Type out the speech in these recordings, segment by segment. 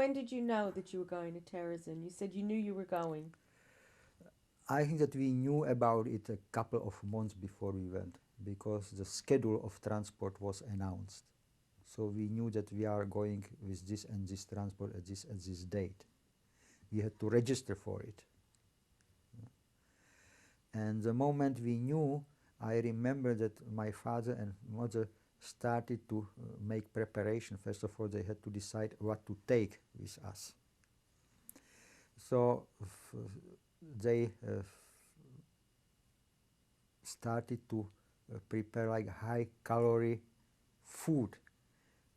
when did you know that you were going to Terezin? You said you knew you were going. I think that we knew about it a couple of months before we went, because the schedule of transport was announced. So we knew that we are going with this and this transport at this date. We had to register for it. And the moment we knew, I remember that my father and mother started to make preparation. First of all, they had to decide what to take with us. So they started to prepare like high-calorie food.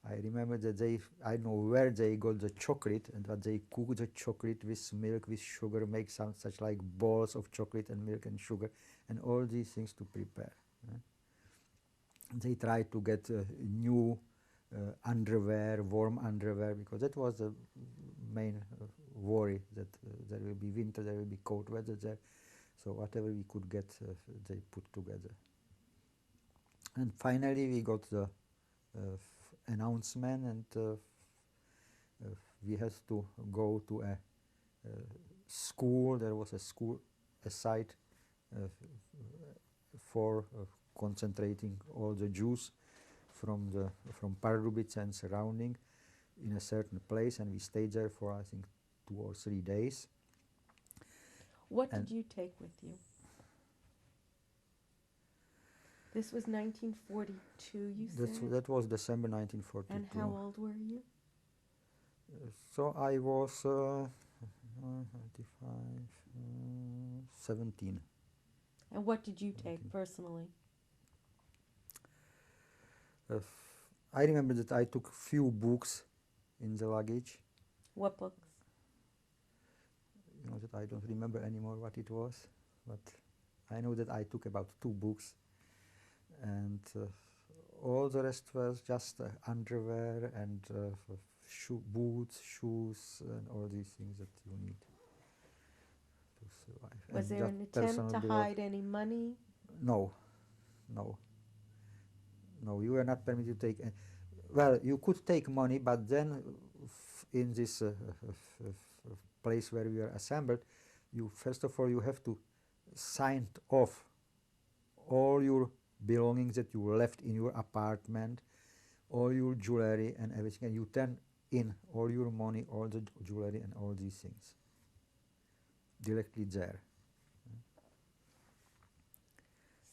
I remember that I don't know where they got the chocolate, and that they cooked the chocolate with milk, with sugar, make some such like balls of chocolate and milk and sugar, and all these things to prepare. They tried to get new underwear, warm underwear, because that was the main worry, that there will be winter, there will be cold weather there. So whatever we could get, they put together. And finally we got the announcement, and we had to go to a school. There was a school, a site for concentrating all the Jews from Pardubice and surrounding in a certain place, and we stayed there for I think 2 or 3 days. What did you take with you? This was 1942, you said? That was December 1942. And how old were you? So I was 25, 17. And what did you take personally? I remember that I took few books in the luggage. What books? You know that I don't remember anymore what it was, but I know that I took about 2 books, and all the rest was just underwear and boots, shoes, and all these things that you need to survive. Was there an attempt to hide any money? No, no. No, you were not permitted to take. Well, you could take money, but then in this place where we are assembled, you first of all you have to sign off all your belongings that you left in your apartment, all your jewelry and everything, and you turn in all your money, all the jewelry and all these things directly there.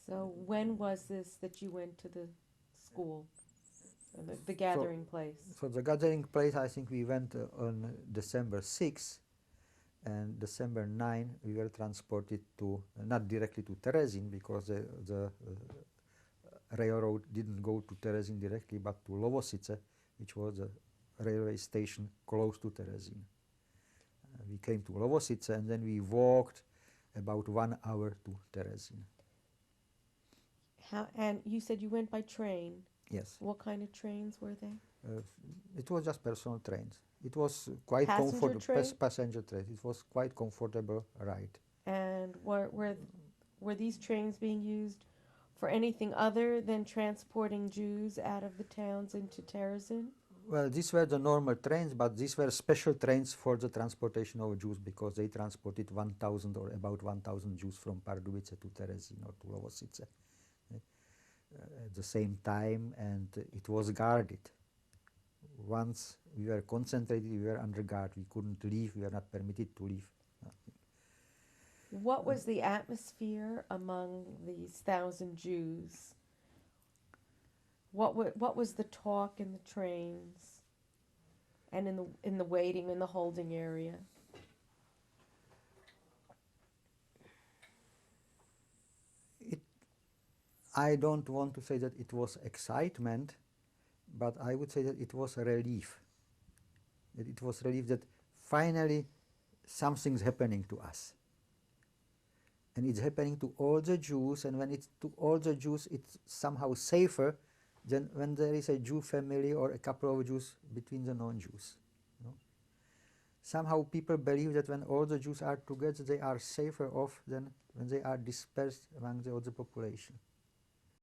So when was this that you went to the school, the gathering place? So the gathering place, I think we went on December 6th, and December 9 we were transported to, not directly to Terezin, because the railroad didn't go to Terezin directly, but to Lovosice, which was a railway station close to Terezin. We came to Lovosice, and then we walked about 1 hour to Terezin. And you said you went by train? Yes. What kind of trains were they? It was just personal trains. It was quite comfortable. Passenger train. It was quite comfortable ride. And were these trains being used for anything other than transporting Jews out of the towns into Terezin? Well, these were the normal trains, but these were special trains for the transportation of Jews, because they transported 1,000 or about 1,000 Jews from Pardubice to Terezin or to Lovosice at the same time, and it was guarded. Once we were concentrated, we were under guard. We couldn't leave. We were not permitted to leave. What was the atmosphere among these 1,000 Jews? What was the talk in the trains and in the waiting, in the holding area? I don't want to say that it was excitement, but I would say that it was a relief. That it was relief that finally something's happening to us. And it's happening to all the Jews, and when it's to all the Jews, it's somehow safer than when there is a Jew family or a couple of Jews between the non-Jews. You know? Somehow people believe that when all the Jews are together, they are safer off than when they are dispersed among the other population.